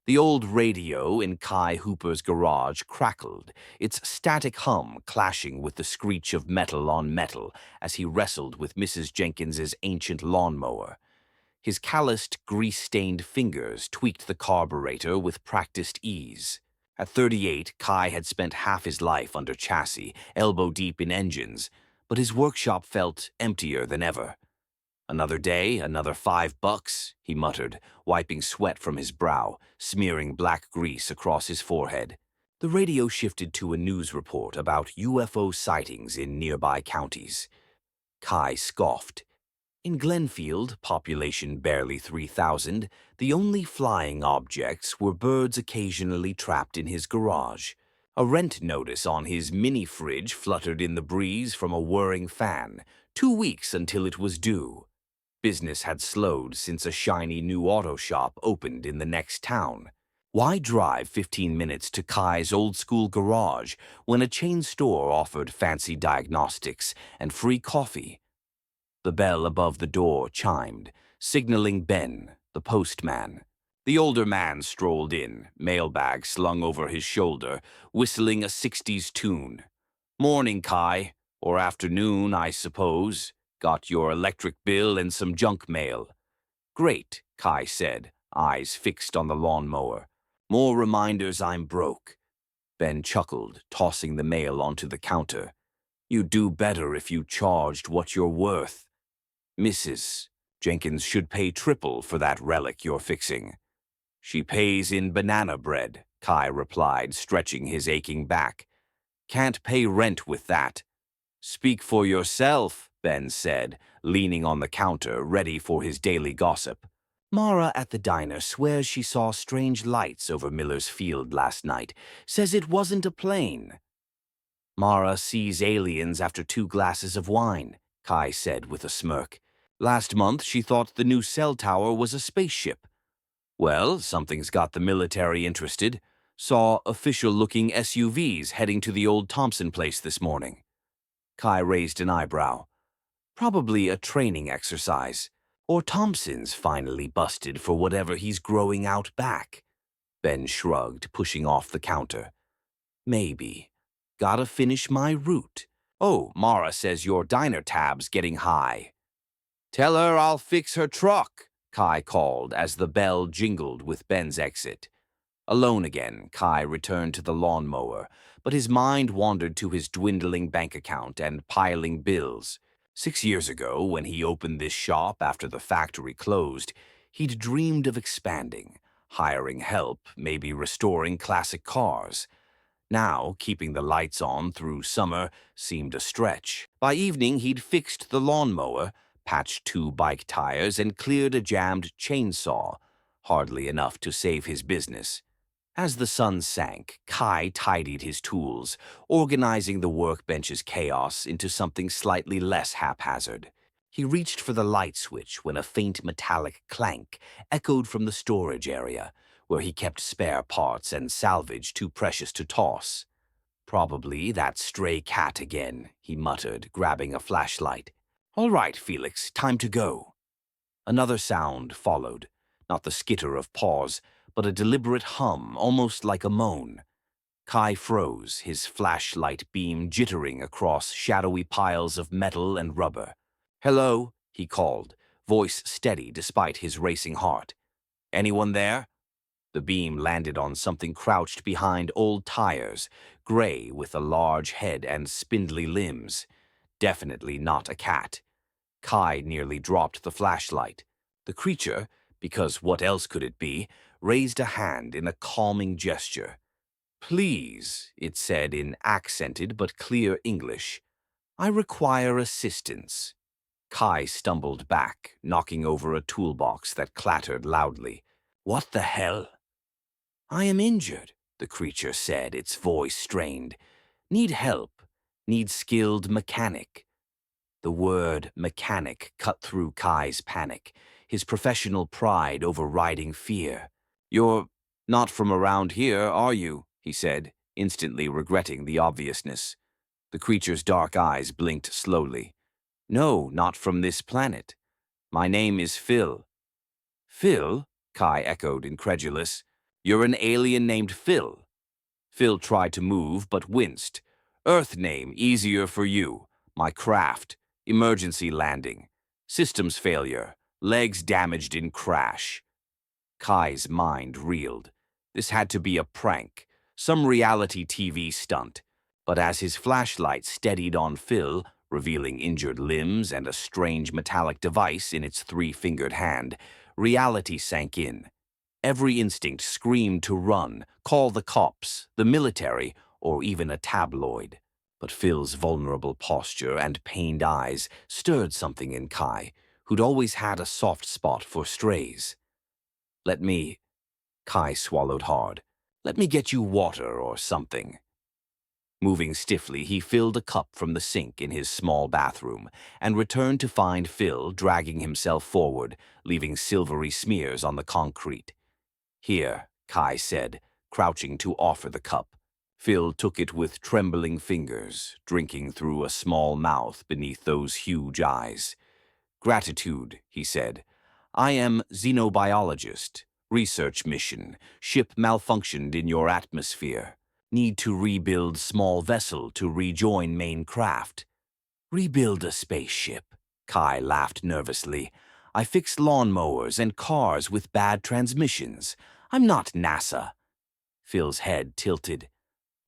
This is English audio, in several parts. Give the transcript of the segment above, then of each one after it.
The old radio in Kai Hooper's garage crackled, its static hum clashing with the screech of metal on metal as he wrestled with Mrs. Jenkins's ancient lawnmower. His calloused, grease-stained fingers tweaked the carburetor with practiced ease. At 38, Kai had spent half his life under chassis, elbow-deep in engines, but his workshop felt emptier than ever. "Another day, another $5, he muttered, wiping sweat from his brow, smearing black grease across his forehead. The radio shifted to a news report about UFO sightings in nearby counties. Kai scoffed. In Glenfield, population barely 3,000, the only flying objects were birds occasionally trapped in his garage. A rent notice on his mini-fridge fluttered in the breeze from a whirring fan, 2 weeks until it was due. Business had slowed since a shiny new auto shop opened in the next town. Why drive 15 minutes to Kai's old-school garage when a chain store offered fancy diagnostics and free coffee? The bell above the door chimed, signaling Ben, the postman. The older man strolled in, mailbag slung over his shoulder, whistling a 60s tune. "Morning, Kai. Or afternoon, I suppose. Got your electric bill and some junk mail." "Great," Kai said, eyes fixed on the lawnmower. "More reminders I'm broke." Ben chuckled, tossing the mail onto the counter. "You'd do better if you charged what you're worth." "Mrs. Jenkins should pay triple for that relic you're fixing." "She pays in banana bread," Kai replied, stretching his aching back. "Can't pay rent with that." "Speak for yourself," Ben said, leaning on the counter, ready for his daily gossip. "Mara at the diner swears she saw strange lights over Miller's Field last night. Says it wasn't a plane." "Mara sees aliens after 2 glasses of wine," Kai said with a smirk. "Last month she thought the new cell tower was a spaceship." "Well, something's got the military interested. Saw official-looking SUVs heading to the old Thompson place this morning." Kai raised an eyebrow. "Probably a training exercise. Or Thompson's finally busted for whatever he's growing out back." Ben shrugged, pushing off the counter. "Maybe. Gotta finish my route. Oh, Mara says your diner tab's getting high." "Tell her I'll fix her truck," Kai called as the bell jingled with Ben's exit. Alone again, Kai returned to the lawnmower, but his mind wandered to his dwindling bank account and piling bills. 6 years ago, when he opened this shop after the factory closed, he'd dreamed of expanding, hiring help, maybe restoring classic cars. Now, keeping the lights on through summer seemed a stretch. By evening, he'd fixed the lawnmower, patched 2 bike tires, and cleared a jammed chainsaw, hardly enough to save his business. As the sun sank, Kai tidied his tools, organizing the workbench's chaos into something slightly less haphazard. He reached for the light switch when a faint metallic clank echoed from the storage area, where he kept spare parts and salvage too precious to toss. "Probably that stray cat again," he muttered, grabbing a flashlight. "All right, Felix, time to go." Another sound followed, not the skitter of paws, but a deliberate hum, almost like a moan. Kai froze, his flashlight beam jittering across shadowy piles of metal and rubber. "Hello," he called, voice steady despite his racing heart. "Anyone there?" The beam landed on something crouched behind old tires, gray with a large head and spindly limbs. Definitely not a cat. Kai nearly dropped the flashlight. The creature, because what else could it be, raised a hand in a calming gesture. "Please," it said in accented but clear English, "I require assistance." Kai stumbled back, knocking over a toolbox that clattered loudly. "What the hell?" "I am injured," the creature said, its voice strained. "Need help. Need skilled mechanic." The word mechanic cut through Kai's panic, his professional pride overriding fear. "You're not from around here, are you?" he said, instantly regretting the obviousness. The creature's dark eyes blinked slowly. "No, not from this planet. My name is Phil." "Phil?" Kai echoed, incredulous. You're an alien named Phil. Phil tried to move but winced. Earth name, easier for you. My craft, emergency landing. Systems failure, legs damaged in crash. Kai's mind reeled. This had to be a prank, some reality TV stunt. But as his flashlight steadied on Phil, revealing injured limbs and a strange metallic device in its three-fingered hand, reality sank in. Every instinct screamed to run, call the cops, the military, or even a tabloid. But Phil's vulnerable posture and pained eyes stirred something in Kai, who'd always had a soft spot for strays. Let me... Kai swallowed hard. Let me get you water or something. Moving stiffly, he filled a cup from the sink in his small bathroom and returned to find Phil dragging himself forward, leaving silvery smears on the concrete. Here, Kai said, crouching to offer the cup. Phil took it with trembling fingers, drinking through a small mouth beneath those huge eyes. Gratitude, he said. I am xenobiologist. Research mission. Ship malfunctioned in your atmosphere. Need to rebuild small vessel to rejoin main craft. Rebuild a spaceship. Kai laughed nervously. I fix lawnmowers and cars with bad transmissions. I'm not NASA. Phil's head tilted.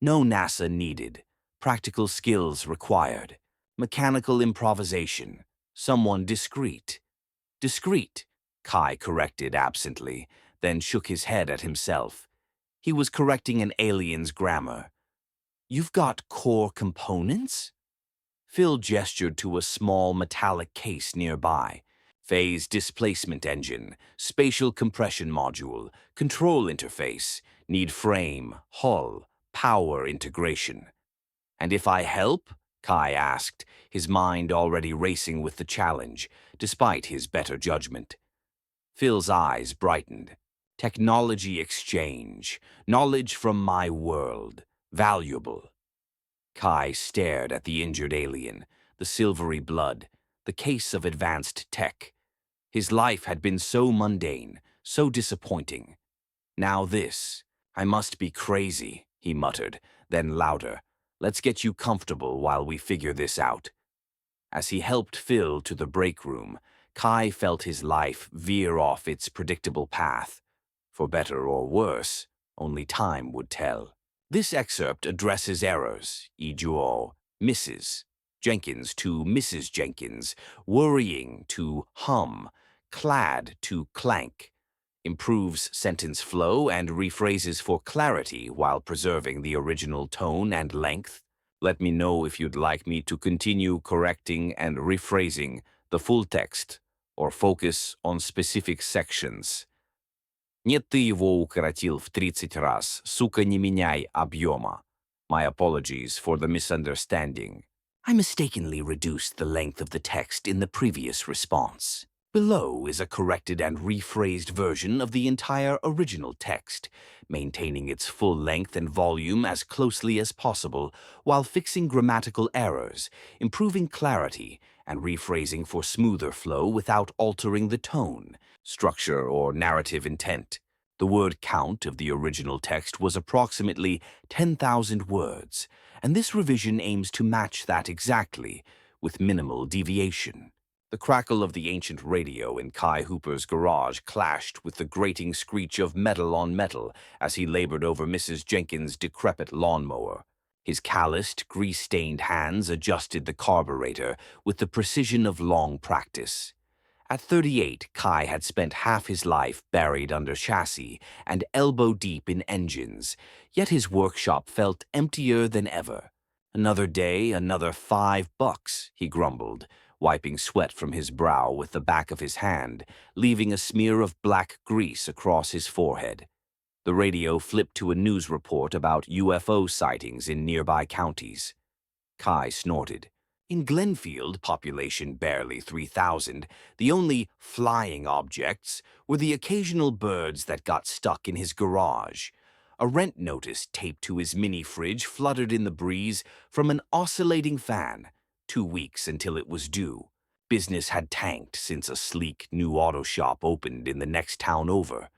No NASA needed. Practical skills required. Mechanical improvisation. Someone discreet. Discreet, Kai corrected absently, then shook his head at himself. He was correcting an alien's grammar. You've got core components? Phil gestured to a small metallic case nearby. Phase displacement engine, spatial compression module, control interface, need frame, hull, power integration. And if I help? Kai asked, his mind already racing with the challenge, despite his better judgment. Phil's eyes brightened. Technology exchange, knowledge from my world, valuable. Kai stared at the injured alien, the silvery blood, the case of advanced tech. His life had been so mundane, so disappointing. Now this. I must be crazy, he muttered, then louder. Let's get you comfortable while we figure this out. As he helped Phil to the break room, Kai felt his life veer off its predictable path. For better or worse, only time would tell. This excerpt addresses errors, e.g., Mrs. Jenkins to Mrs. Jenkins, worrying to hum, clad to clank, improves sentence flow and rephrases for clarity while preserving the original tone and length. Let me know if you'd like me to continue correcting and rephrasing the full text or focus on specific sections. Нет, ты его укоротил в 30 раз, сука, не меняй объема. My apologies for the misunderstanding. I mistakenly reduced the length of the text in the previous response. Below is a corrected and rephrased version of the entire original text, maintaining its full length and volume as closely as possible while fixing grammatical errors, improving clarity, and rephrasing for smoother flow without altering the tone, structure, or narrative intent. The word count of the original text was approximately 10,000 words, and this revision aims to match that exactly, with minimal deviation. The crackle of the ancient radio in Kai Hooper's garage clashed with the grating screech of metal on metal as he labored over Mrs. Jenkins' decrepit lawnmower. His calloused, grease-stained hands adjusted the carburetor with the precision of long practice. At 38, Kai had spent half his life buried under chassis and elbow-deep in engines, yet his workshop felt emptier than ever. Another day, another $5, he grumbled, wiping sweat from his brow with the back of his hand, leaving a smear of black grease across his forehead. The radio flipped to a news report about UFO sightings in nearby counties. Kai snorted. In Glenfield, population barely 3,000, the only flying objects were the occasional birds that got stuck in his garage. A rent notice taped to his mini-fridge fluttered in the breeze from an oscillating fan. 2 weeks until it was due. Business had tanked since a sleek new auto shop opened in the next town over.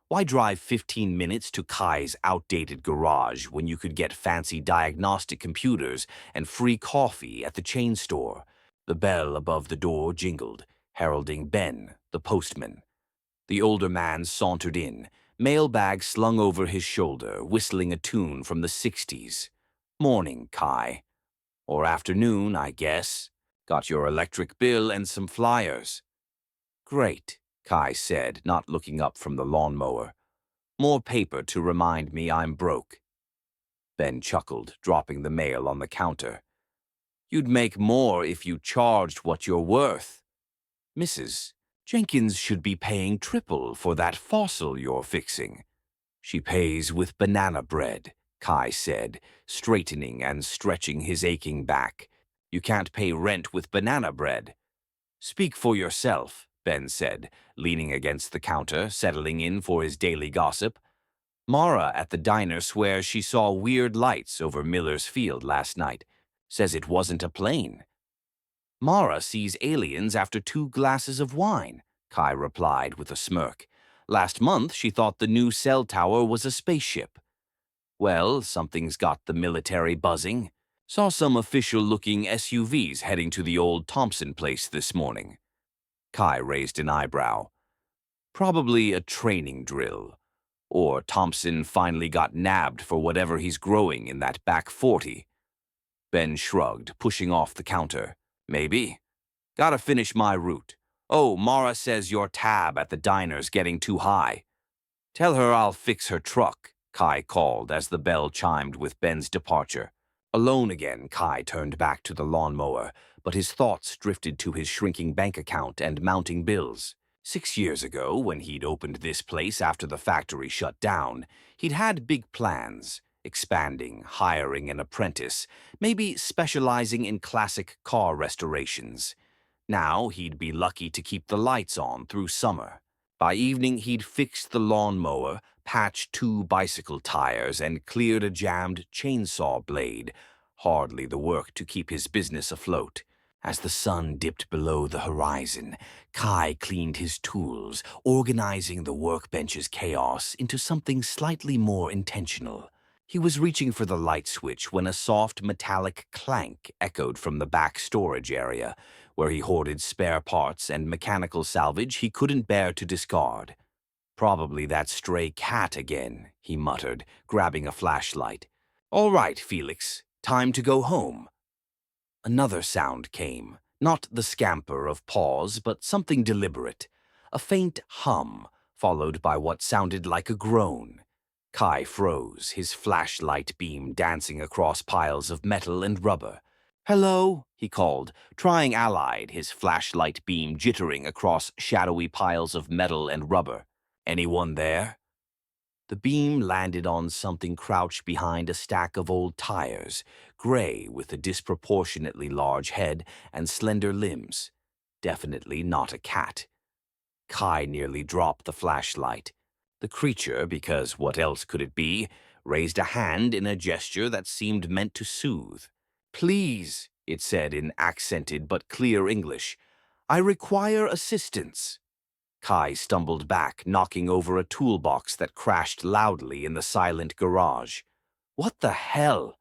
Why drive 15 minutes to Kai's outdated garage when you could get fancy diagnostic computers and free coffee at the chain store? The bell above the door jingled, heralding Ben, the postman. The older man sauntered in, mailbag slung over his shoulder, whistling a tune from the 60s. Morning, Kai. Or afternoon, I guess. Got your electric bill and some flyers. Great, Kai said, not looking up from the lawnmower. More paper to remind me I'm broke. Ben chuckled, dropping the mail on the counter. You'd make more if you charged what you're worth. Mrs. Jenkins should be paying triple for that fossil you're fixing. She pays with banana bread, Kai said, straightening and stretching his aching back. You can't pay rent with banana bread. Speak for yourself, Ben said, leaning against the counter, settling in for his daily gossip. Mara at the diner swears she saw weird lights over Miller's Field last night. Says it wasn't a plane. Mara sees aliens after 2 glasses of wine, Kai replied with a smirk. Last month she thought the new cell tower was a spaceship. Well, something's got the military buzzing. Saw some official-looking SUVs heading to the old Thompson place this morning. Kai raised an eyebrow. Probably a training drill. Or Thompson finally got nabbed for whatever he's growing in that back 40. Ben shrugged, pushing off the counter. Maybe. Gotta finish my route. Oh, Mara says your tab at the diner's getting too high. Tell her I'll fix her truck, Kai called as the bell chimed with Ben's departure. Alone again, Kai turned back to the lawnmower, but his thoughts drifted to his shrinking bank account and mounting bills. 6 years ago, when he'd opened this place after the factory shut down, he'd had big plans, expanding, hiring an apprentice, maybe specializing in classic car restorations. Now he'd be lucky to keep the lights on through summer. By evening, he'd fixed the lawnmower, patched 2 bicycle tires, and cleared a jammed chainsaw blade. Hardly the work to keep his business afloat. As the sun dipped below the horizon, Kai cleaned his tools, organizing the workbench's chaos into something slightly more intentional. He was reaching for the light switch when a soft metallic clank echoed from the back storage area, where he hoarded spare parts and mechanical salvage he couldn't bear to discard. Probably that stray cat again, he muttered, grabbing a flashlight. All right, Felix, time to go home. Another sound came, not the scamper of paws, but something deliberate. A faint hum, followed by what sounded like a groan. Kai froze, his flashlight beam dancing across piles of metal and rubber. Hello, he called, trying Allied, his flashlight beam jittering across shadowy piles of metal and rubber. Anyone there? The beam landed on something crouched behind a stack of old tires, gray with a disproportionately large head and slender limbs. Definitely not a cat. Kai nearly dropped the flashlight. The creature, because what else could it be, raised a hand in a gesture that seemed meant to soothe. Please, it said in accented but clear English, I require assistance. Kai stumbled back, knocking over a toolbox that crashed loudly in the silent garage. What the hell?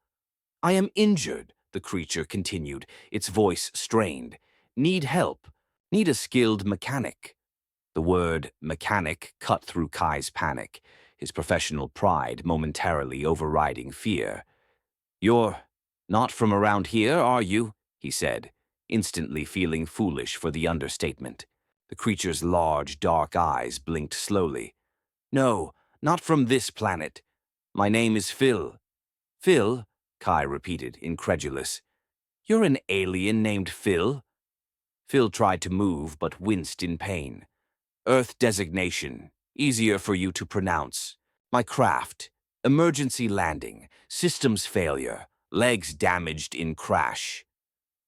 I am injured, the creature continued, its voice strained. Need help. Need a skilled mechanic. The word mechanic cut through Kai's panic, his professional pride momentarily overriding fear. You're not from around here, are you? He said, instantly feeling foolish for the understatement. The creature's large, dark eyes blinked slowly. No, not from this planet. My name is Phil. Phil? Kai repeated, incredulous. You're an alien named Phil? Phil tried to move, but winced in pain. Earth designation, easier for you to pronounce. My craft, emergency landing, systems failure, legs damaged in crash.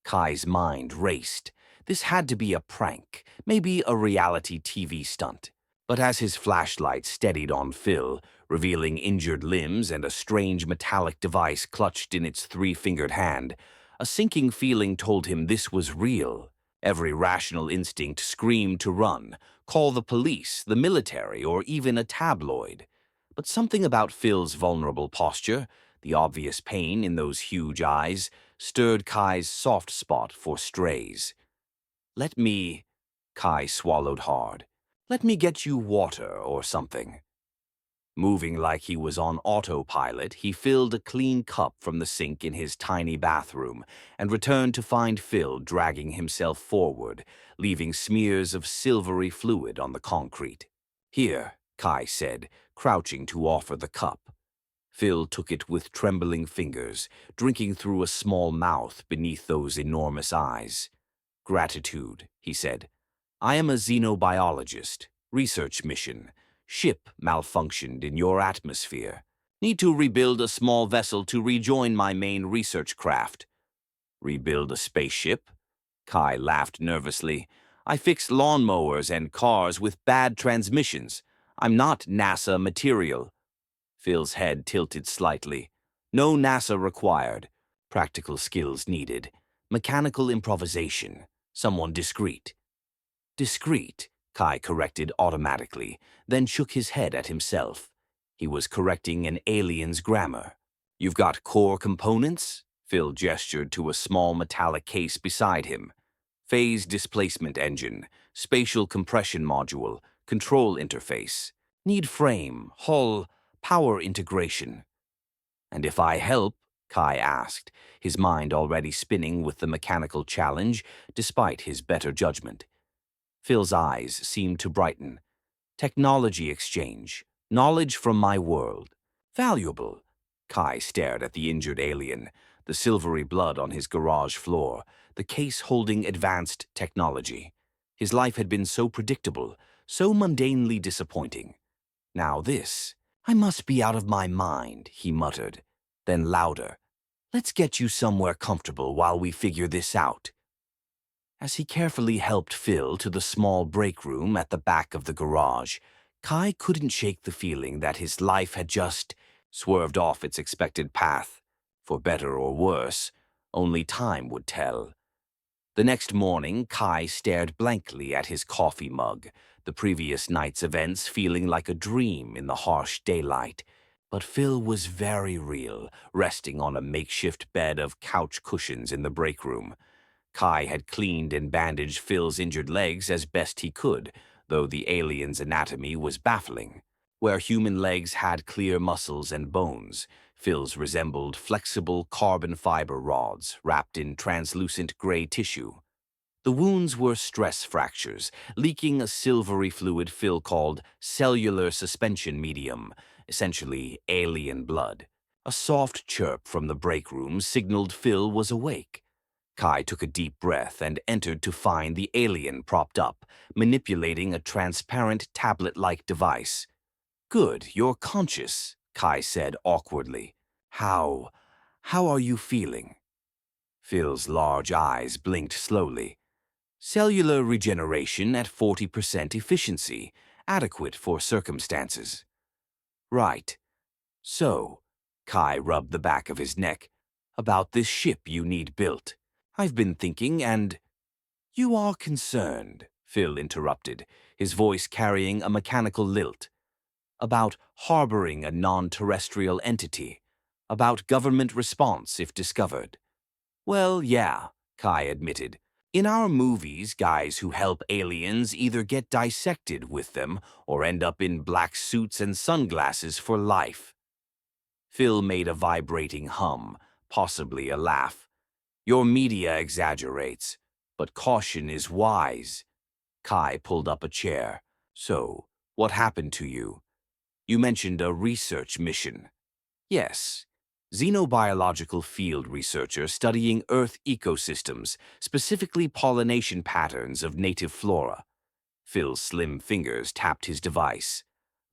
Kai's mind raced. This had to be a prank, maybe a reality TV stunt. But as his flashlight steadied on Phil, revealing injured limbs and a strange metallic device clutched in its 3-fingered hand, a sinking feeling told him this was real. Every rational instinct screamed to run, Call the police, the military, or even a tabloid. But something about Phil's vulnerable posture, the obvious pain in those huge eyes, stirred Kai's soft spot for strays. Let me... Kai swallowed hard. Let me get you water or something. Moving like he was on autopilot, he filled a clean cup from the sink in his tiny bathroom and returned to find Phil dragging himself forward, leaving smears of silvery fluid on the concrete. Here, Kai said, crouching to offer the cup. Phil took it with trembling fingers, drinking through a small mouth beneath those enormous eyes. Gratitude, he said. I am a xenobiologist. Research mission. Ship malfunctioned in your atmosphere. Need to rebuild a small vessel to rejoin my main research craft. Rebuild a spaceship? Kai laughed nervously. I fix lawnmowers and cars with bad transmissions. I'm not NASA material. Phil's head tilted slightly. No NASA required. Practical skills needed. Mechanical improvisation. Someone discreet. Discreet, Kai corrected automatically, then shook his head at himself. He was correcting an alien's grammar. You've got core components? Phil gestured to a small metallic case beside him. Phase displacement engine, spatial compression module, control interface. Need frame, hull, power integration. And if I help? Kai asked, his mind already spinning with the mechanical challenge, despite his better judgment. Phil's eyes seemed to brighten. Technology exchange. Knowledge from my world. Valuable. Kai stared at the injured alien, the silvery blood on his garage floor, the case holding advanced technology. His life had been so predictable, so mundanely disappointing. Now this. I must be out of my mind, he muttered. Then louder. Let's get you somewhere comfortable while we figure this out. As he carefully helped Phil to the small break room at the back of the garage, Kai couldn't shake the feeling that his life had just swerved off its expected path. For better or worse, only time would tell. The next morning, Kai stared blankly at his coffee mug, the previous night's events feeling like a dream in the harsh daylight. But Phil was very real, resting on a makeshift bed of couch cushions in the break room. Kai had cleaned and bandaged Phil's injured legs as best he could, though the alien's anatomy was baffling. Where human legs had clear muscles and bones, Phil's resembled flexible carbon fiber rods wrapped in translucent gray tissue. The wounds were stress fractures, leaking a silvery fluid Phil called cellular suspension medium, essentially alien blood. A soft chirp from the break room signaled Phil was awake. Kai took a deep breath and entered to find the alien propped up, manipulating a transparent tablet-like device. Good, you're conscious, Kai said awkwardly. How are you feeling? Phil's large eyes blinked slowly. Cellular regeneration at 40% efficiency, adequate for circumstances. Right. So, Kai rubbed the back of his neck, about this ship you need built. I've been thinking and... You are concerned, Phil interrupted, his voice carrying a mechanical lilt. About harboring a non-terrestrial entity. About government response if discovered. Well, yeah, Kai admitted. In our movies, guys who help aliens either get dissected with them or end up in black suits and sunglasses for life. Phil made a vibrating hum, possibly a laugh. Your media exaggerates, but caution is wise. Kai pulled up a chair. So, what happened to you? You mentioned a research mission. Yes. Xenobiological field researcher studying Earth ecosystems, specifically pollination patterns of native flora. Phil's slim fingers tapped his device.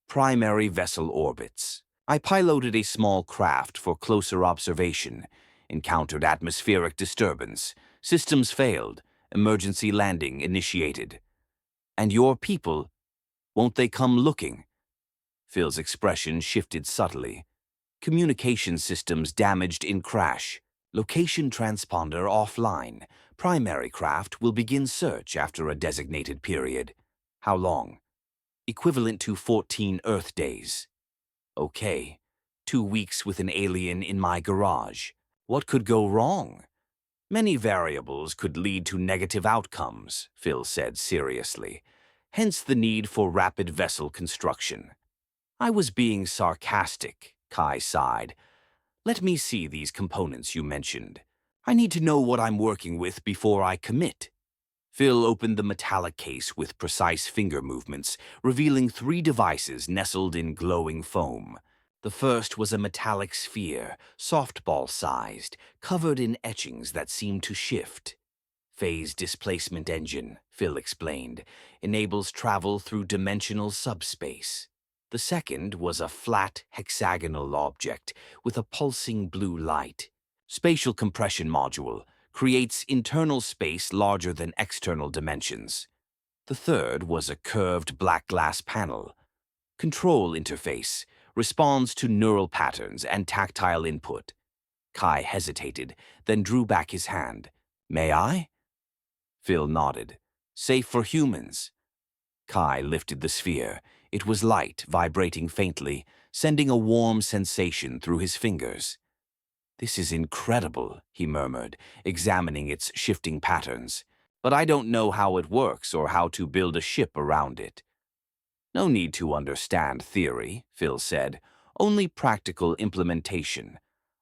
Primary vessel orbits. I piloted a small craft for closer observation. Encountered atmospheric disturbance. Systems failed. Emergency landing initiated. And your people, won't they come looking? Phil's expression shifted subtly. Communication systems damaged in crash. Location transponder offline. Primary craft will begin search after a designated period. How long? Equivalent to 14 Earth days. Okay. 2 weeks with an alien in my garage. What could go wrong? Many variables could lead to negative outcomes, Phil said seriously. Hence the need for rapid vessel construction. I was being sarcastic, Kai sighed. Let me see these components you mentioned. I need to know what I'm working with before I commit. Phil opened the metallic case with precise finger movements, revealing 3 devices nestled in glowing foam. The first was a metallic sphere, softball-sized, covered in etchings that seemed to shift. Phase displacement engine, Phil explained, enables travel through dimensional subspace. The second was a flat, hexagonal object with a pulsing blue light. Spatial compression module creates internal space larger than external dimensions. The third was a curved black glass panel. Control interface responds to neural patterns and tactile input. Kai hesitated, then drew back his hand. May I? Phil nodded. Safe for humans. Kai lifted the sphere. It was light, vibrating faintly, sending a warm sensation through his fingers. This is incredible, he murmured, examining its shifting patterns. But I don't know how it works or how to build a ship around it. No need to understand theory, Phil said, only practical implementation.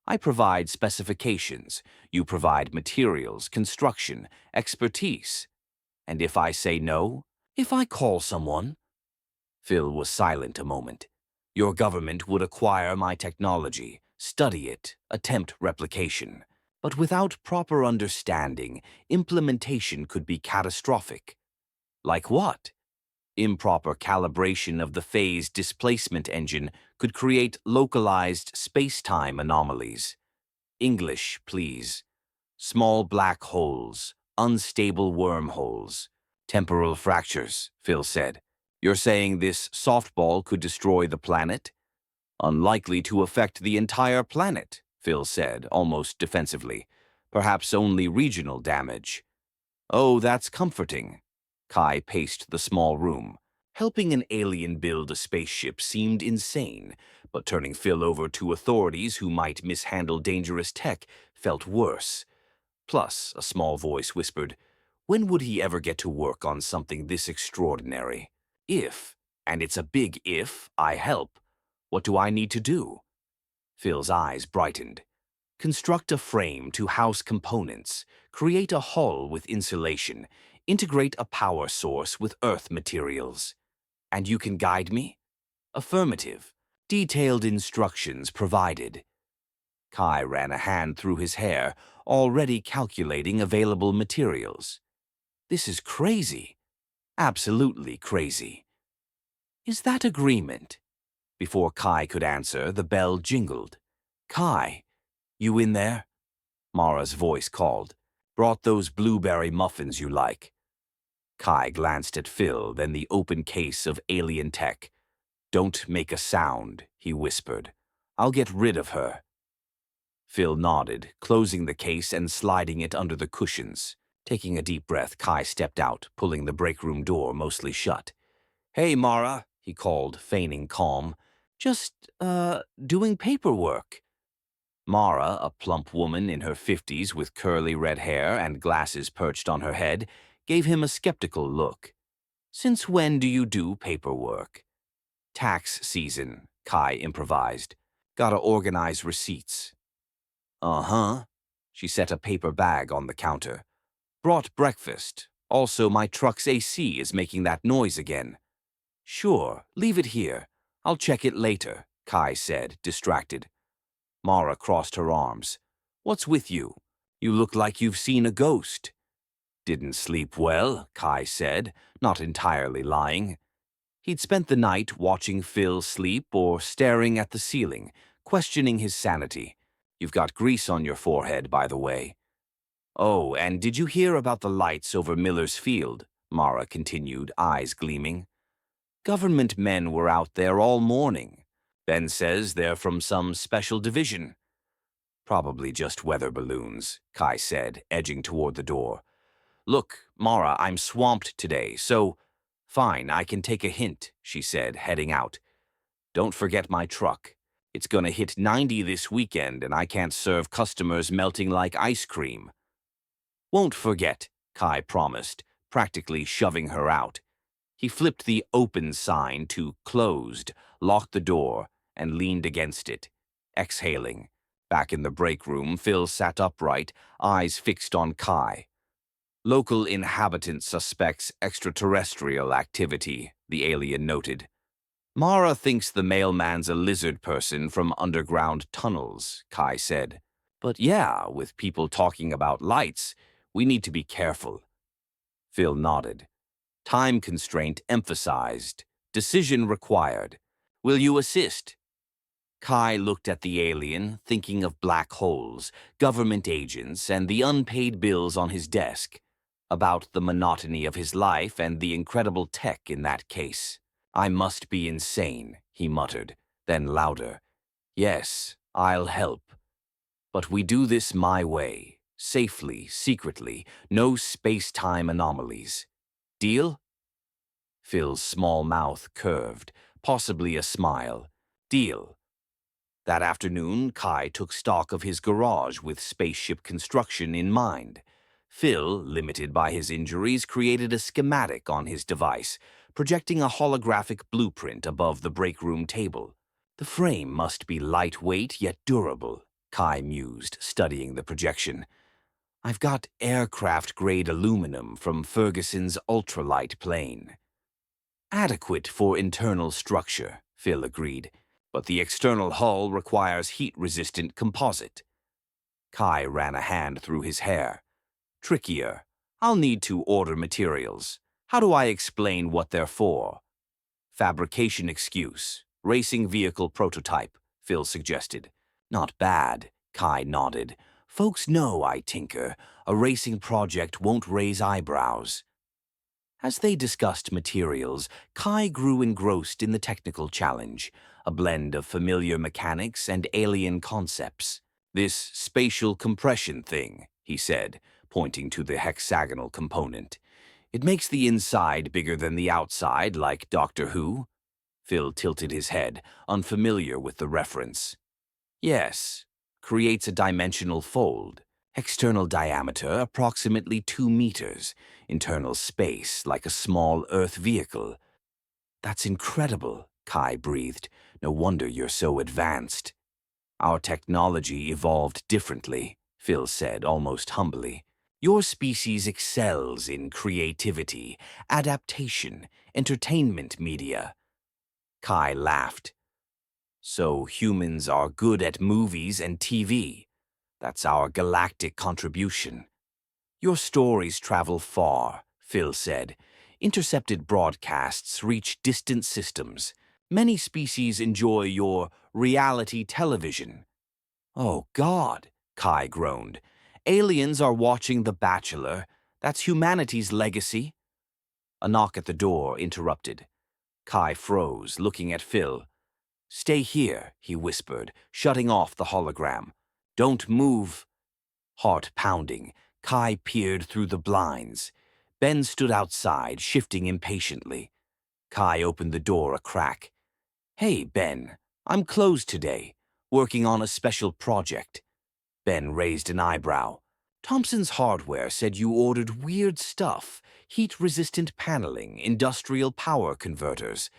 I provide specifications, you provide materials, construction, expertise. And if I say no? If I call someone? Phil was silent a moment. Your government would acquire my technology, study it, attempt replication. But without proper understanding, implementation could be catastrophic. Like what? Improper calibration of the phase displacement engine could create localized space-time anomalies. English, please. Small black holes, unstable wormholes, temporal fractures, Phil said. You're saying this softball could destroy the planet? Unlikely to affect the entire planet, Phil said, almost defensively. Perhaps only regional damage. Oh, that's comforting. Kai paced the small room. Helping an alien build a spaceship seemed insane, but turning Phil over to authorities who might mishandle dangerous tech felt worse. Plus, a small voice whispered, when would he ever get to work on something this extraordinary? If, and it's a big if, I help, what do I need to do? Phil's eyes brightened. Construct a frame to house components, create a hull with insulation, integrate a power source with Earth materials. And you can guide me? Affirmative. Detailed instructions provided. Kai ran a hand through his hair, already calculating available materials. This is crazy. Absolutely crazy. Is that agreement? Before Kai could answer, the bell jingled. Kai, you in there? Mara's voice called. Brought those blueberry muffins you like. Kai glanced at Phil, then the open case of alien tech. Don't make a sound, he whispered. I'll get rid of her. Phil nodded, closing the case and sliding it under the cushions. Taking a deep breath, Kai stepped out, pulling the break room door mostly shut. Hey, Mara, he called, feigning calm. Just, doing paperwork. Mara, a plump woman in her 50s with curly red hair and glasses perched on her head, gave him a skeptical look. Since when do you do paperwork? Tax season, Kai improvised. Gotta organize receipts. Uh-huh. She set a paper bag on the counter. Brought breakfast. Also, my truck's AC is making that noise again. Sure, leave it here. I'll check it later, Kai said, distracted. Mara crossed her arms. What's with you? You look like you've seen a ghost. Didn't sleep well, Kai said, not entirely lying. He'd spent the night watching Phil sleep or staring at the ceiling, questioning his sanity. You've got grease on your forehead, by the way. Oh, and did you hear about the lights over Miller's Field? Mara continued, eyes gleaming. Government men were out there all morning. Ben says they're from some special division. Probably just weather balloons, Kai said, edging toward the door. Look, Mara, I'm swamped today, so... Fine, I can take a hint, she said, heading out. Don't forget my truck. It's gonna hit 90 this weekend and I can't serve customers melting like ice cream. Won't forget, Kai promised, practically shoving her out. He flipped the open sign to closed, locked the door, and leaned against it, exhaling. Back in the break room, Phil sat upright, eyes fixed on Kai. Local inhabitant suspects extraterrestrial activity, the alien noted. Mara thinks the mailman's a lizard person from underground tunnels, Kai said. But yeah, with people talking about lights, we need to be careful. Phil nodded. Time constraint emphasized. Decision required. Will you assist? Kai looked at the alien, thinking of black holes, government agents, and the unpaid bills on his desk. About the monotony of his life and the incredible tech in that case. I must be insane, he muttered, then louder. Yes, I'll help. But we do this my way, safely, secretly, no space-time anomalies. Deal? Phil's small mouth curved, possibly a smile. Deal. That afternoon, Kai took stock of his garage with spaceship construction in mind. Phil, limited by his injuries, created a schematic on his device, projecting a holographic blueprint above the break room table. The frame must be lightweight yet durable, Kai mused, studying the projection. I've got aircraft-grade aluminum from Ferguson's ultralight plane. Adequate for internal structure, Phil agreed, but the external hull requires heat-resistant composite. Kai ran a hand through his hair. Trickier. I'll need to order materials. How do I explain what they're for? Fabrication excuse. Racing vehicle prototype, Phil suggested. Not bad, Kai nodded. Folks know I tinker. A racing project won't raise eyebrows. As they discussed materials, Kai grew engrossed in the technical challenge, a blend of familiar mechanics and alien concepts. This spatial compression thing, he said, pointing to the hexagonal component. It makes the inside bigger than the outside, like Doctor Who? Phil tilted his head, unfamiliar with the reference. Yes, creates a dimensional fold. External diameter approximately 2 meters. Internal space like a small Earth vehicle. That's incredible, Kai breathed. No wonder you're so advanced. Our technology evolved differently, Phil said almost humbly. Your species excels in creativity, adaptation, entertainment media. Kai laughed. So humans are good at movies and TV. That's our galactic contribution. Your stories travel far, Phil said. Intercepted broadcasts reach distant systems. Many species enjoy your reality television. Oh, God, Kai groaned. Aliens are watching The Bachelor. That's humanity's legacy. A knock at the door interrupted. Kai froze, looking at Phil. Stay here, he whispered, shutting off the hologram. Don't move. Heart pounding, Kai peered through the blinds. Ben stood outside, shifting impatiently. Kai opened the door a crack. Hey, Ben, I'm closed today, working on a special project. Ben raised an eyebrow. Thompson's Hardware said you ordered weird stuff, heat-resistant paneling, industrial power converters.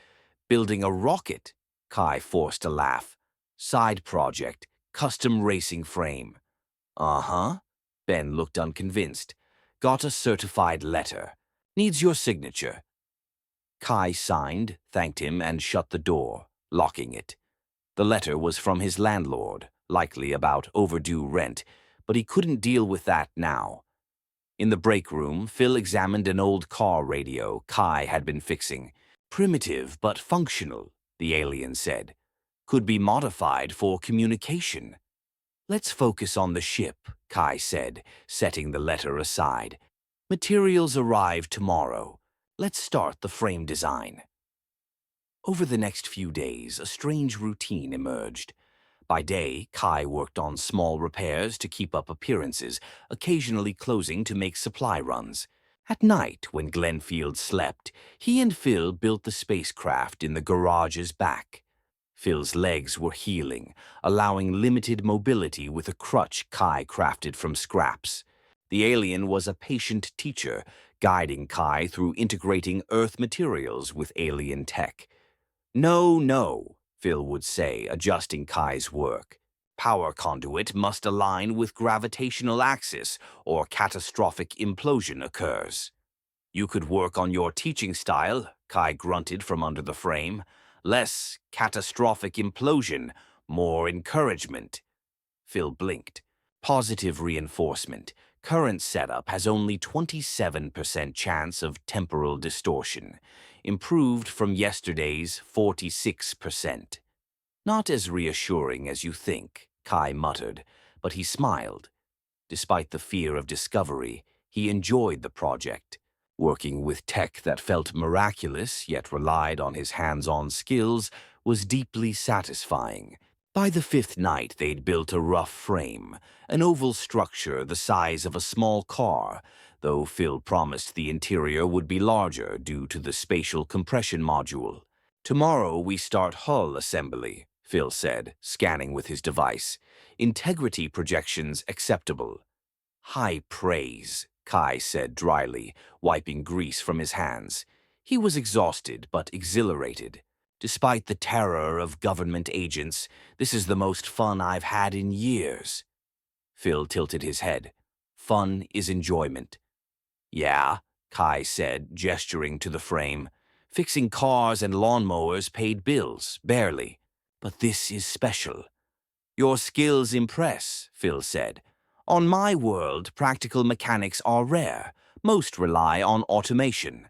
Building a rocket? Kai forced a laugh. Side project, custom racing frame. Uh-huh. Ben looked unconvinced. Got a certified letter. Needs your signature. Kai signed, thanked him, and shut the door, locking it. The letter was from his landlord, likely about overdue rent, but he couldn't deal with that now. In the break room, Phil examined an old car radio Kai had been fixing. Primitive but functional, the alien said. Could be modified for communication. Let's focus on the ship, Kai said, setting the letter aside. Materials arrive tomorrow. Let's start the frame design. Over the next few days, a strange routine emerged. By day, Kai worked on small repairs to keep up appearances, occasionally closing to make supply runs. At night, when Glenfield slept, he and Phil built the spacecraft in the garage's back. Phil's legs were healing, allowing limited mobility with a crutch Kai crafted from scraps. The alien was a patient teacher, guiding Kai through integrating Earth materials with alien tech. No, no, Phil would say, adjusting Kai's work. Power conduit must align with gravitational axis, or catastrophic implosion occurs. You could work on your teaching style, Kai grunted from under the frame. Less catastrophic implosion, more encouragement. Phil blinked. Positive reinforcement. Current setup has only 27% chance of temporal distortion, improved from yesterday's 46%. Not as reassuring as you think, Kai muttered, but he smiled. Despite the fear of discovery, he enjoyed the project. Working with tech that felt miraculous yet relied on his hands-on skills was deeply satisfying. By the fifth night, they'd built a rough frame, an oval structure the size of a small car, though Phil promised the interior would be larger due to the spatial compression module. Tomorrow we start hull assembly, Phil said, scanning with his device. Integrity projections acceptable. High praise, Kai said dryly, wiping grease from his hands. He was exhausted but exhilarated. Despite the terror of government agents, this is the most fun I've had in years. Phil tilted his head. Fun is enjoyment. Yeah, Kai said, gesturing to the frame. Fixing cars and lawnmowers paid bills, barely. But this is special. Your skills impress, Phil said. On my world, practical mechanics are rare. Most rely on automation.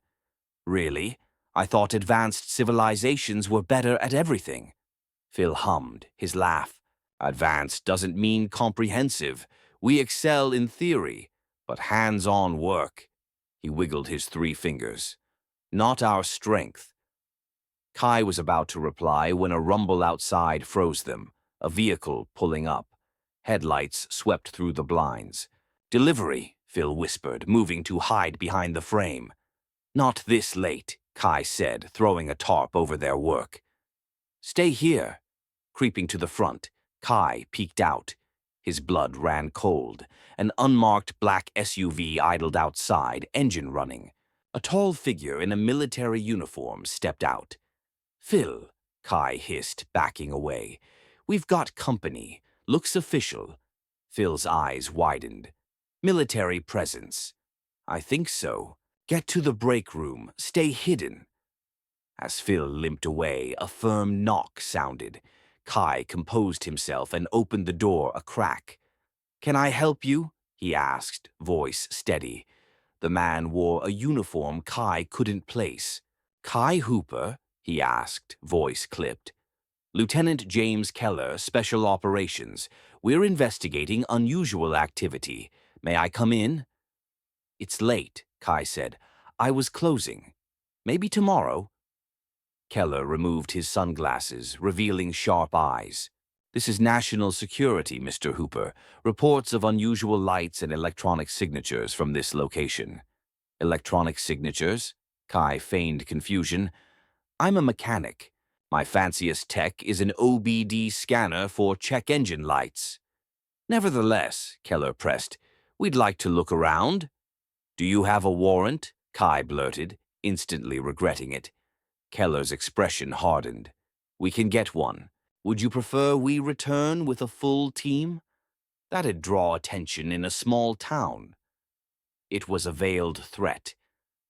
Really? I thought advanced civilizations were better at everything. Phil hummed, his laugh. Advanced doesn't mean comprehensive. We excel in theory, but hands-on work. He wiggled his 3 fingers. Not our strength. Kai was about to reply when a rumble outside froze them, a vehicle pulling up. Headlights swept through the blinds. Delivery, Phil whispered, moving to hide behind the frame. Not this late, Kai said, throwing a tarp over their work. Stay here. Creeping to the front, Kai peeked out. His blood ran cold. An unmarked black SUV idled outside, engine running. A tall figure in a military uniform stepped out. Phil, Kai hissed, backing away. We've got company. Looks official. Phil's eyes widened. Military presence. I think so. Get to the break room. Stay hidden. As Phil limped away, a firm knock sounded. Kai composed himself and opened the door a crack. Can I help you? He asked, voice steady. The man wore a uniform Kai couldn't place. Kai Hooper? He asked, voice clipped. Lieutenant James Keller, Special Operations. We're investigating unusual activity. May I come in? It's late, Kai said. I was closing. Maybe tomorrow. Keller removed his sunglasses, revealing sharp eyes. This is national security, Mr. Hooper. Reports of unusual lights and electronic signatures from this location. Electronic signatures? Kai feigned confusion. I'm a mechanic. My fanciest tech is an OBD scanner for check engine lights. Nevertheless, Keller pressed, we'd like to look around. Do you have a warrant? Kai blurted, instantly regretting it. Keller's expression hardened. We can get one. Would you prefer we return with a full team? That'd draw attention in a small town. It was a veiled threat.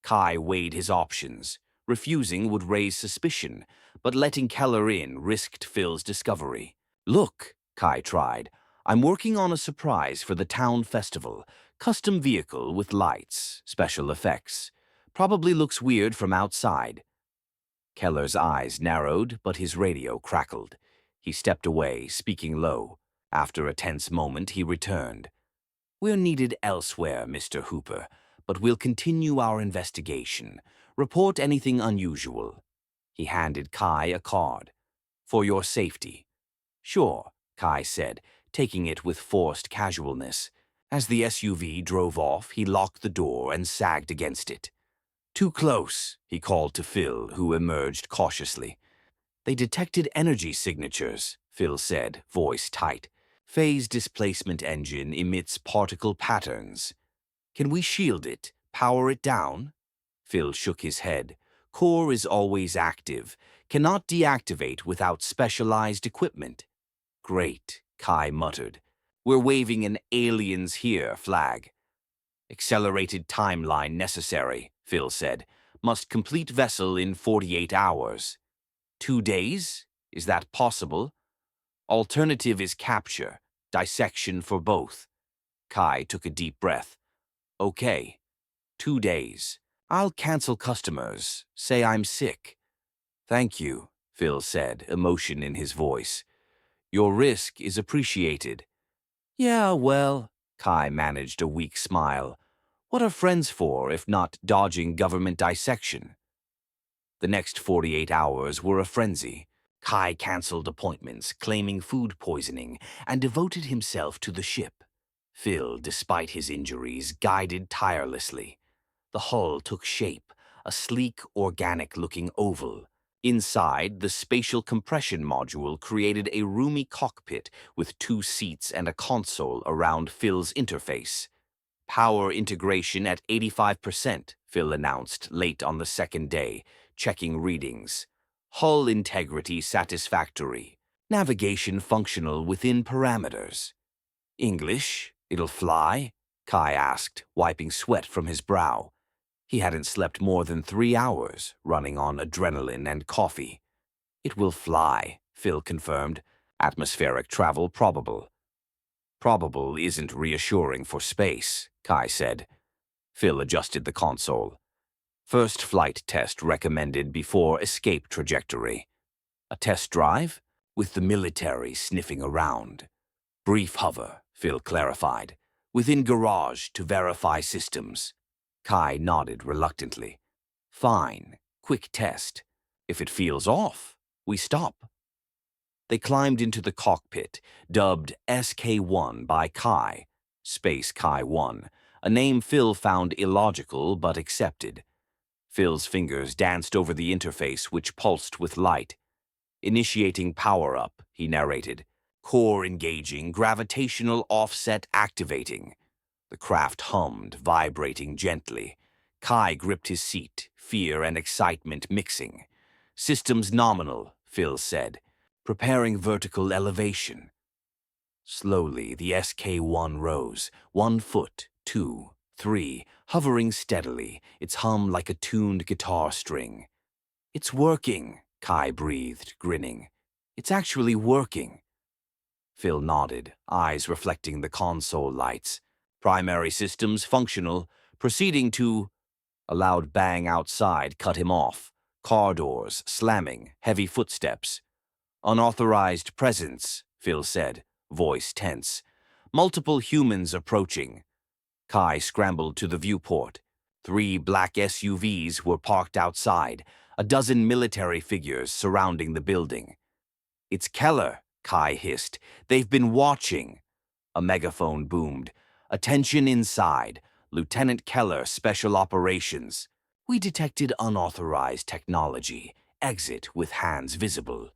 Kai weighed his options. Refusing would raise suspicion, but letting Keller in risked Phil's discovery. Look, Kai tried. I'm working on a surprise for the town festival. Custom vehicle with lights, special effects. Probably looks weird from outside. Keller's eyes narrowed, but his radio crackled. He stepped away, speaking low. After a tense moment, he returned. We're needed elsewhere, Mr. Hooper, but we'll continue our investigation. Report anything unusual. He handed Kai a card. For your safety. Sure, Kai said, taking it with forced casualness. As the SUV drove off, he locked the door and sagged against it. "Too close," he called to Phil, who emerged cautiously. "They detected energy signatures," Phil said, voice tight. "Phase displacement engine emits particle patterns. Can we shield it, power it down?" Phil shook his head. "Core is always active. Cannot deactivate without specialized equipment." "Great," Kai muttered. "We're waving an aliens here flag." "Accelerated timeline necessary," Phil said. "Must complete vessel in 48 hours." 2 days? Is that possible? Alternative is capture, dissection for both. Kai took a deep breath. "Okay, 2 days. I'll cancel customers. Say I'm sick." "Thank you," Phil said, emotion in his voice. "Your risk is appreciated." "Yeah, well," Kai managed a weak smile. "What are friends for if not dodging government dissection?" The next 48 hours were a frenzy. Kai cancelled appointments, claiming food poisoning, and devoted himself to the ship. Phil, despite his injuries, guided tirelessly. The hull took shape, a sleek, organic-looking oval. Inside, the spatial compression module created a roomy cockpit with 2 seats and a console around Phil's interface. "Power integration at 85%, Phil announced late on the second day, checking readings. "Hull integrity satisfactory. Navigation functional within parameters." "English? It'll fly?" Kai asked, wiping sweat from his brow. He hadn't slept more than 3 hours, running on adrenaline and coffee. "It will fly," Phil confirmed. "Atmospheric travel probable." "Probable isn't reassuring for space," Kai said. Phil adjusted the console. "First flight test recommended before escape trajectory." "A test drive?" "With the military sniffing around." "Brief hover," Phil clarified. "Within garage to verify systems." Kai nodded reluctantly. "Fine. Quick test. If it feels off, we stop." They climbed into the cockpit, dubbed SK-1 by Kai, Space Kai-1, a name Phil found illogical but accepted. Phil's fingers danced over the interface, which pulsed with light. "Initiating power-up," he narrated. "Core engaging, gravitational offset activating." The craft hummed, vibrating gently. Kai gripped his seat, fear and excitement mixing. "Systems nominal," Phil said. "Preparing vertical elevation." Slowly, the SK-1 rose, 1 foot, 2, 3, hovering steadily, its hum like a tuned guitar string. "It's working," Kai breathed, grinning. "It's actually working." Phil nodded, eyes reflecting the console lights. "Primary systems functional, proceeding to—" A loud bang outside cut him off. Car doors slamming, heavy footsteps. "Unauthorized presence," Phil said, voice tense. "Multiple humans approaching." Kai scrambled to the viewport. 3 black SUVs were parked outside, a dozen military figures surrounding the building. "It's Keller," Kai hissed. "They've been watching." A megaphone boomed. "Attention inside. Lieutenant Keller, Special Operations. We detected unauthorized technology. Exit with hands visible."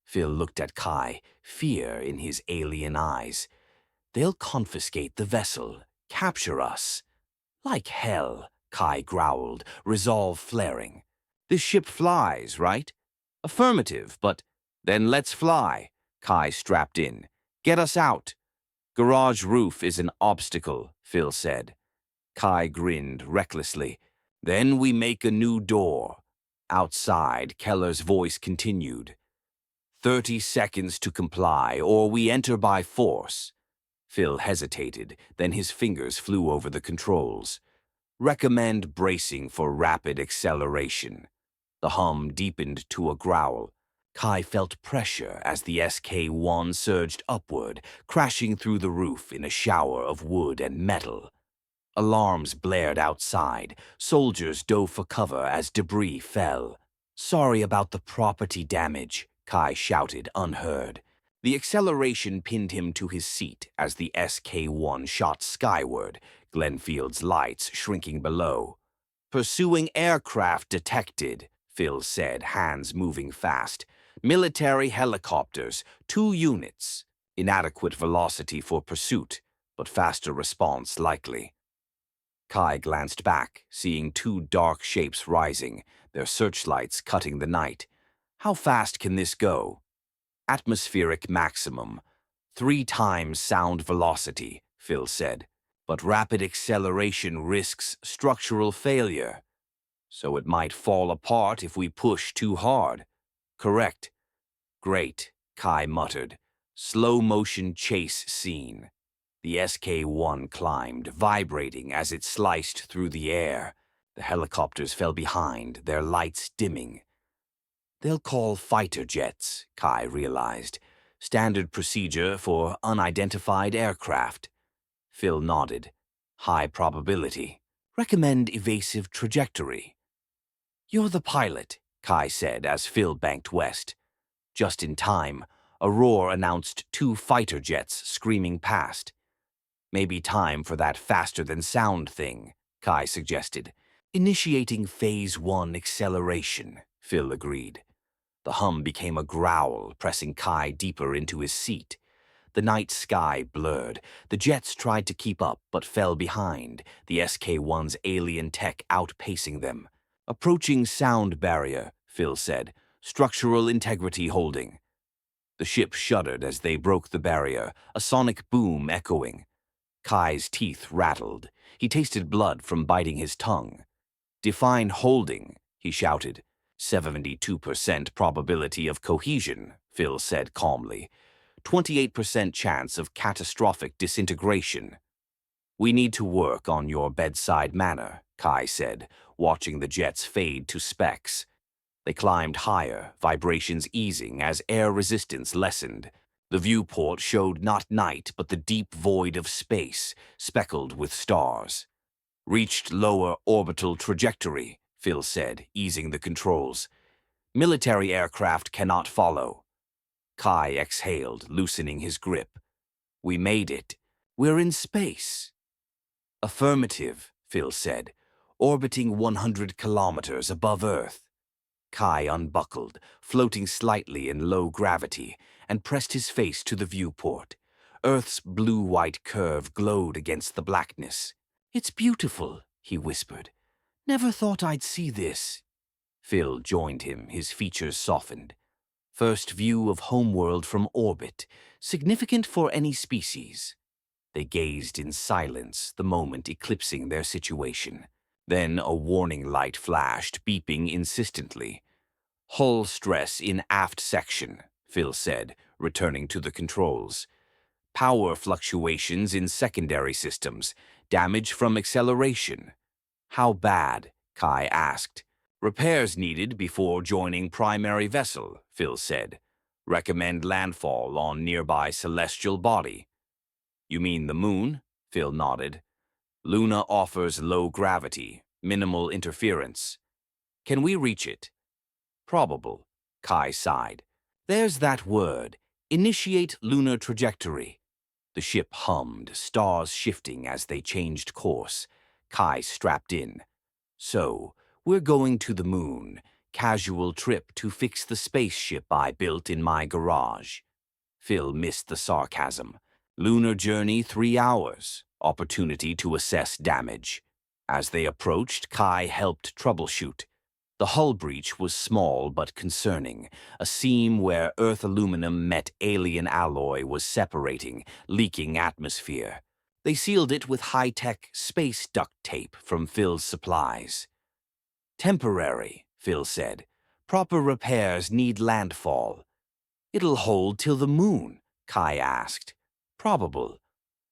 Phil looked at Kai, fear in his alien eyes. "They'll confiscate the vessel, capture us." "Like hell," Kai growled, resolve flaring. "This ship flies, right?" "Affirmative, but—" "Then let's fly." Kai strapped in. "Get us out." "Garage roof is an obstacle," Phil said. Kai grinned recklessly. "Then we make a new door." Outside, Keller's voice continued. 30 seconds to comply, or we enter by force." Phil hesitated, then his fingers flew over the controls. "Recommend bracing for rapid acceleration." The hum deepened to a growl. Kai felt pressure as the SK-1 surged upward, crashing through the roof in a shower of wood and metal. Alarms blared outside. Soldiers dove for cover as debris fell. "Sorry about the property damage," Kai shouted, unheard. The acceleration pinned him to his seat as the SK-1 shot skyward, Glenfield's lights shrinking below. "Pursuing aircraft detected," Phil said, hands moving fast. "Military helicopters, 2 units. Inadequate velocity for pursuit, but faster response likely." Kai glanced back, seeing 2 dark shapes rising, their searchlights cutting the night. "How fast can this go?" "Atmospheric maximum. 3 times sound velocity," Phil said. "But rapid acceleration risks structural failure. So it might fall apart if we push too hard." "Correct." "Great," Kai muttered. Slow-motion chase scene. The SK-1 climbed, vibrating as it sliced through the air. The helicopters fell behind, their lights dimming. "They'll call fighter jets," Kai realized. "Standard procedure for unidentified aircraft." Phil nodded. "High probability. Recommend evasive trajectory." "You're the pilot," Kai said as Phil banked west. Just in time, a roar announced 2 fighter jets screaming past. "Maybe time for that faster-than-sound thing," Kai suggested. "Initiating Phase 1 acceleration," Phil agreed. The hum became a growl, pressing Kai deeper into his seat. The night sky blurred. The jets tried to keep up, but fell behind, the SK-1's alien tech outpacing them. "Approaching sound barrier," Phil said. "Structural integrity holding." The ship shuddered as they broke the barrier, a sonic boom echoing. Kai's teeth rattled. He tasted blood from biting his tongue. "Define holding," he shouted. 72% probability of cohesion," Phil said calmly. 28% chance of catastrophic disintegration. "We need to work on your bedside manner," Kai said, watching the jets fade to specks. They climbed higher, vibrations easing as air resistance lessened. The viewport showed not night but the deep void of space, speckled with stars. "Reached lower orbital trajectory," Phil said, easing the controls. "Military aircraft cannot follow." Kai exhaled, loosening his grip. "We made it. We're in space." "Affirmative," Phil said, "orbiting 100 kilometers above Earth." Kai unbuckled, floating slightly in low gravity, and pressed his face to the viewport. Earth's blue-white curve glowed against the blackness. "It's beautiful," he whispered. "Never thought I'd see this." Phil joined him, his features softened. "First view of homeworld from orbit, significant for any species." They gazed in silence, the moment eclipsing their situation. Then a warning light flashed, beeping insistently. "Hull stress in aft section," Phil said, returning to the controls. "Power fluctuations in secondary systems, damage from acceleration." "How bad?" Kai asked. "Repairs needed before joining primary vessel," Phil said. "Recommend landfall on nearby celestial body." "You mean the moon?" Phil nodded. "Luna offers low gravity, minimal interference." "Can we reach it?" "Probable," Kai sighed. "There's that word. Initiate lunar trajectory." The ship hummed, stars shifting as they changed course. Kai strapped in. "So, we're going to the moon. Casual trip to fix the spaceship I built in my garage." Phil missed the sarcasm. "Lunar journey 3 hours. Opportunity to assess damage." As they approached, Kai helped troubleshoot. The hull breach was small but concerning. A seam where Earth aluminum met alien alloy was separating, leaking atmosphere. They sealed it with high-tech space duct tape from Phil's supplies. "Temporary," Phil said. "Proper repairs need landfall." "It'll hold till the moon?" Kai asked. "Probable."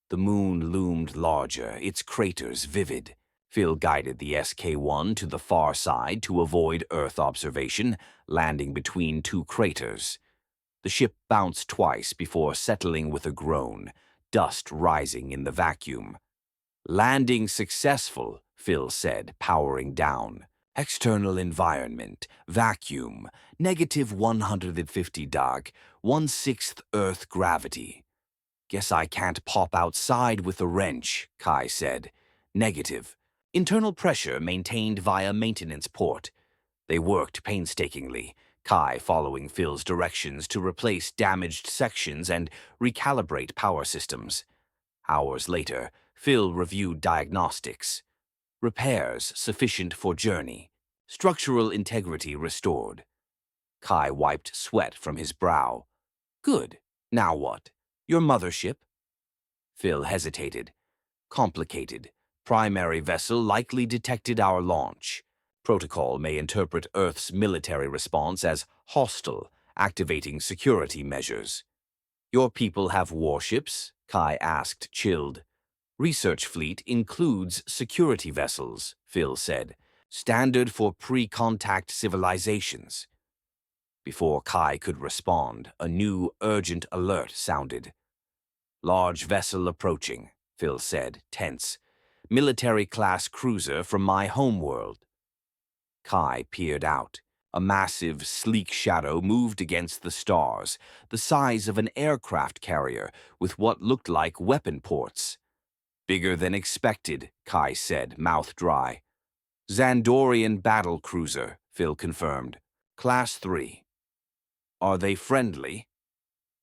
The moon loomed larger, its craters vivid. Phil guided the SK-1 to the far side to avoid Earth observation, landing between 2 craters. The ship bounced twice before settling with a groan, dust rising in the vacuum. "Landing successful," Phil said, powering down. External environment, vacuum, negative 150 dag, 1/6 Earth gravity. Guess I can't pop outside with a wrench, Kai said. Negative. Internal pressure maintained via maintenance port. They worked painstakingly, Kai following Phil's directions to replace damaged sections and recalibrate power systems. Hours later, Phil reviewed diagnostics. Repairs sufficient for journey. Structural integrity restored. Kai wiped sweat from his brow. Good. Now what? Your mothership? Phil hesitated. Complicated. Primary vessel likely detected our launch. Protocol may interpret Earth's military response as hostile, activating security measures. Your people have warships? Kai asked, chilled. Research fleet includes security vessels, Phil said. Standard for pre-contact civilizations. Before Kai could respond, a new urgent alert sounded. Large vessel approaching, Phil said, tense. Military-class cruiser from my homeworld. Kai peered out. A massive, sleek shadow moved against the stars, the size of an aircraft carrier with what looked like weapon ports. Bigger than expected, Kai said, mouth dry. Xandorian battle cruiser, Phil confirmed. Class 3. Are they friendly?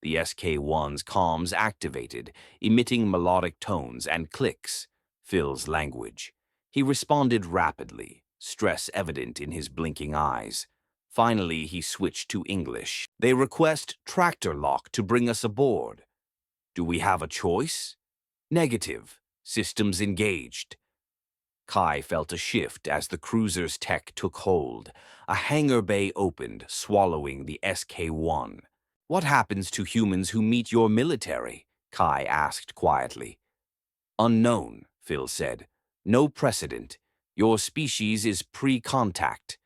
The SK-1's comms activated, emitting melodic tones and clicks. Phil's language. He responded rapidly, stress evident in his blinking eyes. Finally, he switched to English. They request tractor lock to bring us aboard. Do we have a choice? Negative. Systems engaged. Kai felt a shift as the cruiser's tech took hold. A hangar bay opened, swallowing the SK-1. What happens to humans who meet your military? Kai asked quietly. Unknown, Phil said. No precedent. Your species is pre-contact.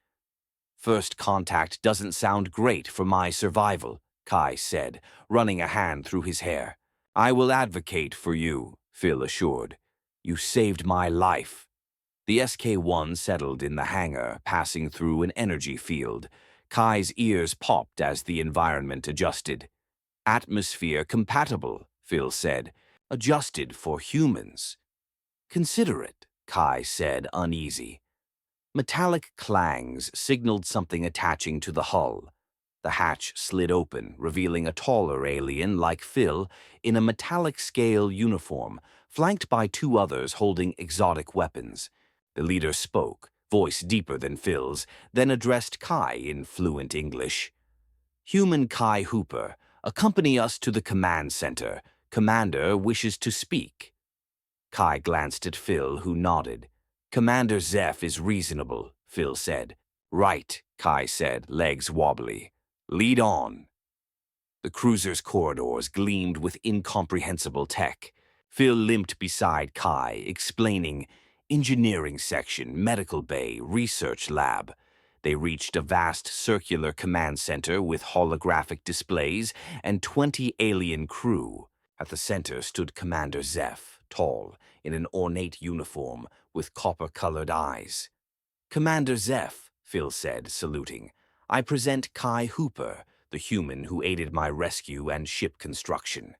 First contact doesn't sound great for my survival, Kai said, running a hand through his hair. I will advocate for you, Phil assured. You saved my life. The SK-1 settled in the hangar, passing through an energy field. Kai's ears popped as the environment adjusted. Atmosphere compatible, Phil said. Adjusted for humans. Consider it, Kai said, uneasy. Metallic clangs signaled something attaching to the hull. The hatch slid open, revealing a taller alien like Phil in a metallic scale uniform, flanked by two others holding exotic weapons. The leader spoke, voice deeper than Phil's, then addressed Kai in fluent English. Human Kai Hooper, accompany us to the command center. Commander wishes to speak. Kai glanced at Phil, who nodded. Commander Zeph is reasonable, Phil said. Right, Kai said, legs wobbly. Lead on. The cruiser's corridors gleamed with incomprehensible tech. Phil limped beside Kai, explaining, engineering section, medical bay, research lab. They reached a vast circular command center with holographic displays and 20 alien crew. At the center stood Commander Zeph, tall, in an ornate uniform, with copper-colored eyes. Commander Zeph, Phil said, saluting. I present Kai Hooper, the human who aided my rescue and ship construction.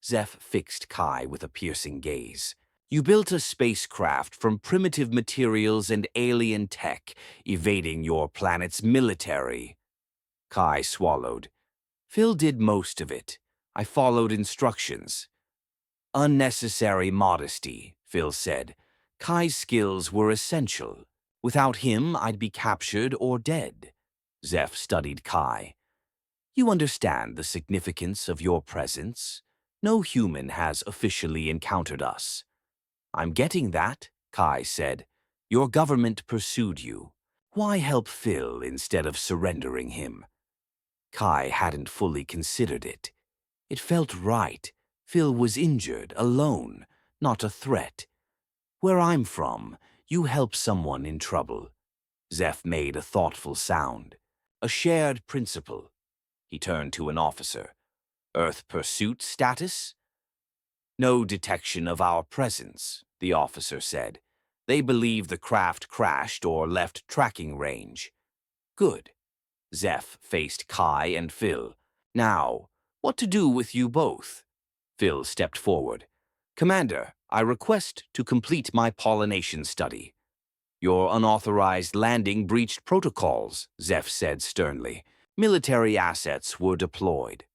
Zeph fixed Kai with a piercing gaze. You built a spacecraft from primitive materials and alien tech, evading your planet's military. Kai swallowed. Phil did most of it. I followed instructions. Unnecessary modesty, Phil said. Kai's skills were essential. Without him, I'd be captured or dead. Zeph studied Kai. You understand the significance of your presence? No human has officially encountered us. I'm getting that, Kai said. Your government pursued you. Why help Phil instead of surrendering him? Kai hadn't fully considered it. It felt right. Phil was injured, alone, not a threat. Where I'm from, you help someone in trouble. Zeph made a thoughtful sound. A shared principle. He turned to an officer. Earth pursuit status? No detection of our presence, the officer said. They believe the craft crashed or left tracking range. Good. Zeph faced Kai and Phil. Now, what to do with you both? Phil stepped forward. Commander, I request to complete my pollination study. Your unauthorized landing breached protocols, Zeph said sternly. Military assets were deployed.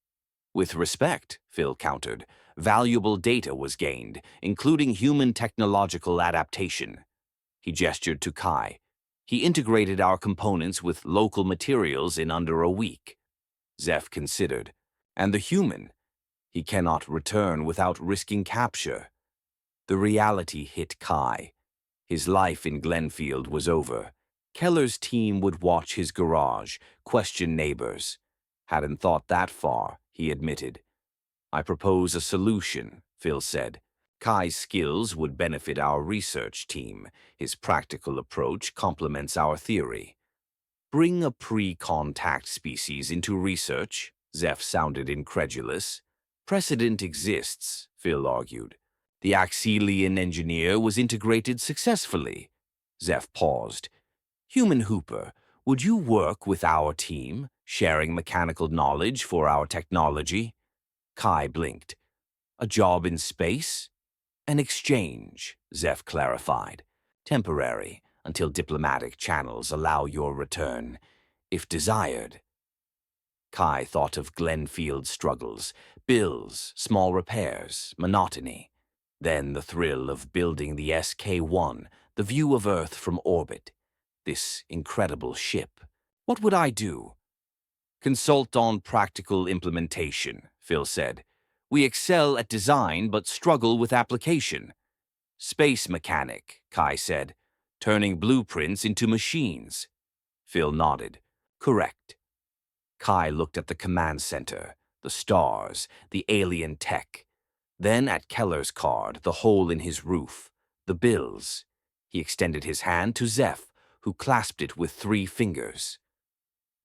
With respect, Phil countered, valuable data was gained, including human technological adaptation. He gestured to Kai. He integrated our components with local materials in under a week. Zeph considered. And the human? He cannot return without risking capture. The reality hit Kai. His life in Glenfield was over. Keller's team would watch his garage, question neighbors. Hadn't thought that far, he admitted. I propose a solution, Phil said. Kai's skills would benefit our research team. His practical approach complements our theory. Bring a pre-contact species into research, Zeph sounded incredulous. Precedent exists, Phil argued. The Axelian engineer was integrated successfully. Zeph paused. Human Hooper, would you work with our team, sharing mechanical knowledge for our technology? Kai blinked. A job in space? An exchange, Zeph clarified. Temporary, until diplomatic channels allow your return, if desired. Kai thought of Glenfield's struggles, bills, small repairs, monotony. Then the thrill of building the SK-1, the view of Earth from orbit. This incredible ship. What would I do? Consult on practical implementation, Phil said. We excel at design but struggle with application. Space mechanic, Kai said, turning blueprints into machines. Phil nodded. Correct. Kai looked at the command center, the stars, the alien tech. Then at Keller's card, the hole in his roof, the bills. He extended his hand to Zeph, who clasped it with 3 fingers.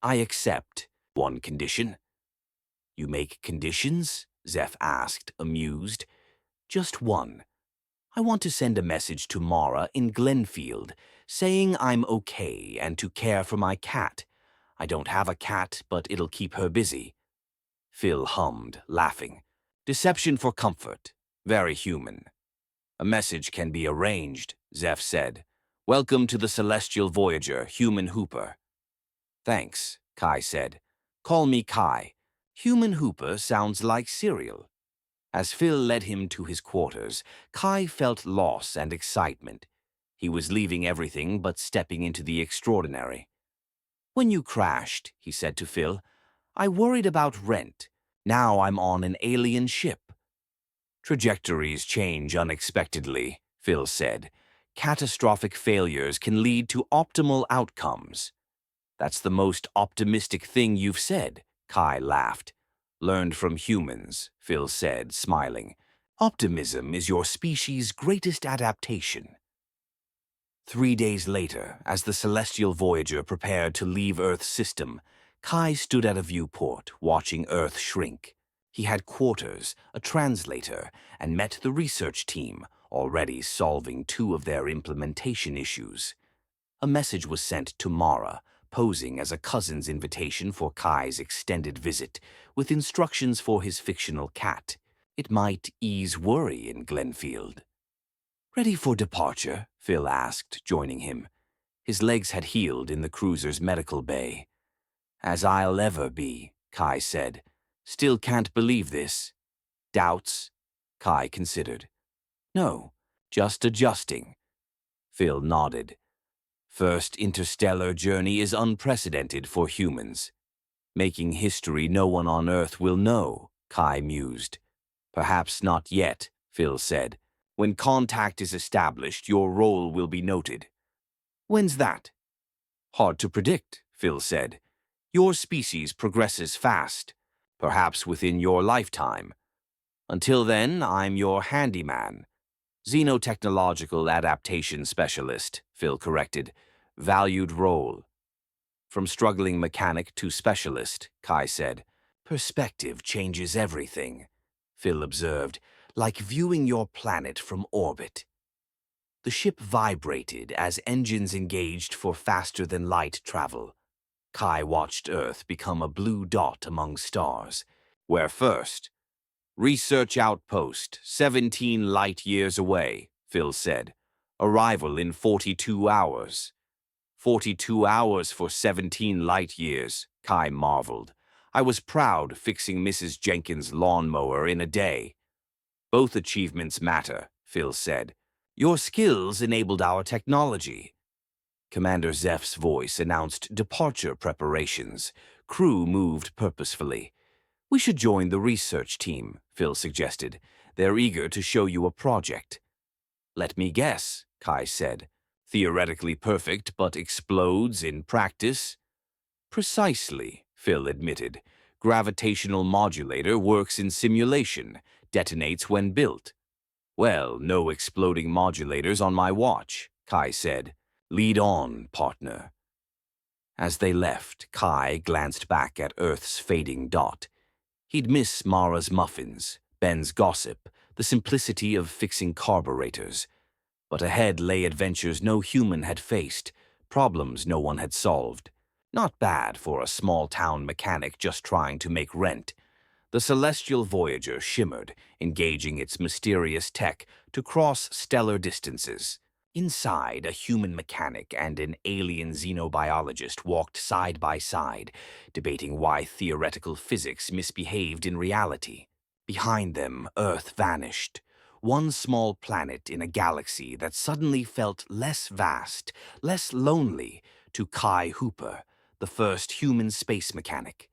I accept one condition. You make conditions? Zeph asked, amused. Just one. I want to send a message to Mara in Glenfield, saying I'm okay and to care for my cat. I don't have a cat, but it'll keep her busy. Phil hummed, laughing. Deception for comfort. Very human. A message can be arranged, Zeph said. Welcome to the Celestial Voyager, Human Hooper. Thanks, Kai said. Call me Kai. Human Hooper sounds like cereal. As Phil led him to his quarters, Kai felt loss and excitement. He was leaving everything but stepping into the extraordinary. When you crashed, he said to Phil, I worried about rent. Now I'm on an alien ship. Trajectories change unexpectedly, Phil said. Catastrophic failures can lead to optimal outcomes. That's the most optimistic thing you've said, Kai laughed. Learned from humans, Phil said, smiling. Optimism is your species' greatest adaptation. 3 days later, as the Celestial Voyager prepared to leave Earth's system, Kai stood at a viewport, watching Earth shrink. He had quarters, a translator, and met the research team, already solving 2 of their implementation issues. A message was sent to Mara, posing as a cousin's invitation for Kai's extended visit, with instructions for his fictional cat. It might ease worry in Glenfield. Ready for departure? Phil asked, joining him. His legs had healed in the cruiser's medical bay. As I'll ever be, Kai said. Still can't believe this. Doubts? Kai considered. No, just adjusting. Phil nodded. First interstellar journey is unprecedented for humans. Making history no one on Earth will know, Kai mused. Perhaps not yet, Phil said. When contact is established, your role will be noted. When's that? Hard to predict, Phil said. Your species progresses fast, perhaps within your lifetime. Until then, I'm your handyman. Xenotechnological adaptation specialist, Phil corrected. Valued role. From struggling mechanic to specialist, Kai said. Perspective changes everything, Phil observed, like viewing your planet from orbit. The ship vibrated as engines engaged for faster-than-light travel. Kai watched Earth become a blue dot among stars. Where first? Research outpost, 17 light-years away, Phil said. Arrival in 42 hours. 42 hours for 17 light-years, Kai marveled. I was proud fixing Mrs. Jenkins' lawnmower in a day. Both achievements matter, Phil said. Your skills enabled our technology. Commander Zeph's voice announced departure preparations. Crew moved purposefully. We should join the research team, Phil suggested. They're eager to show you a project. Let me guess, Kai said. Theoretically perfect, but explodes in practice? Precisely, Phil admitted. Gravitational modulator works in simulation, detonates when built. Well, no exploding modulators on my watch, Kai said. Lead on, partner. As they left, Kai glanced back at Earth's fading dot. He'd miss Mara's muffins, Ben's gossip, the simplicity of fixing carburetors. But ahead lay adventures no human had faced, problems no one had solved. Not bad for a small-town mechanic just trying to make rent. The celestial Voyager shimmered, engaging its mysterious tech to cross stellar distances. Inside, a human mechanic and an alien xenobiologist walked side by side, debating why theoretical physics misbehaved in reality. Behind them, Earth vanished. One small planet in a galaxy that suddenly felt less vast, less lonely, to Kai Hooper, the first human space mechanic.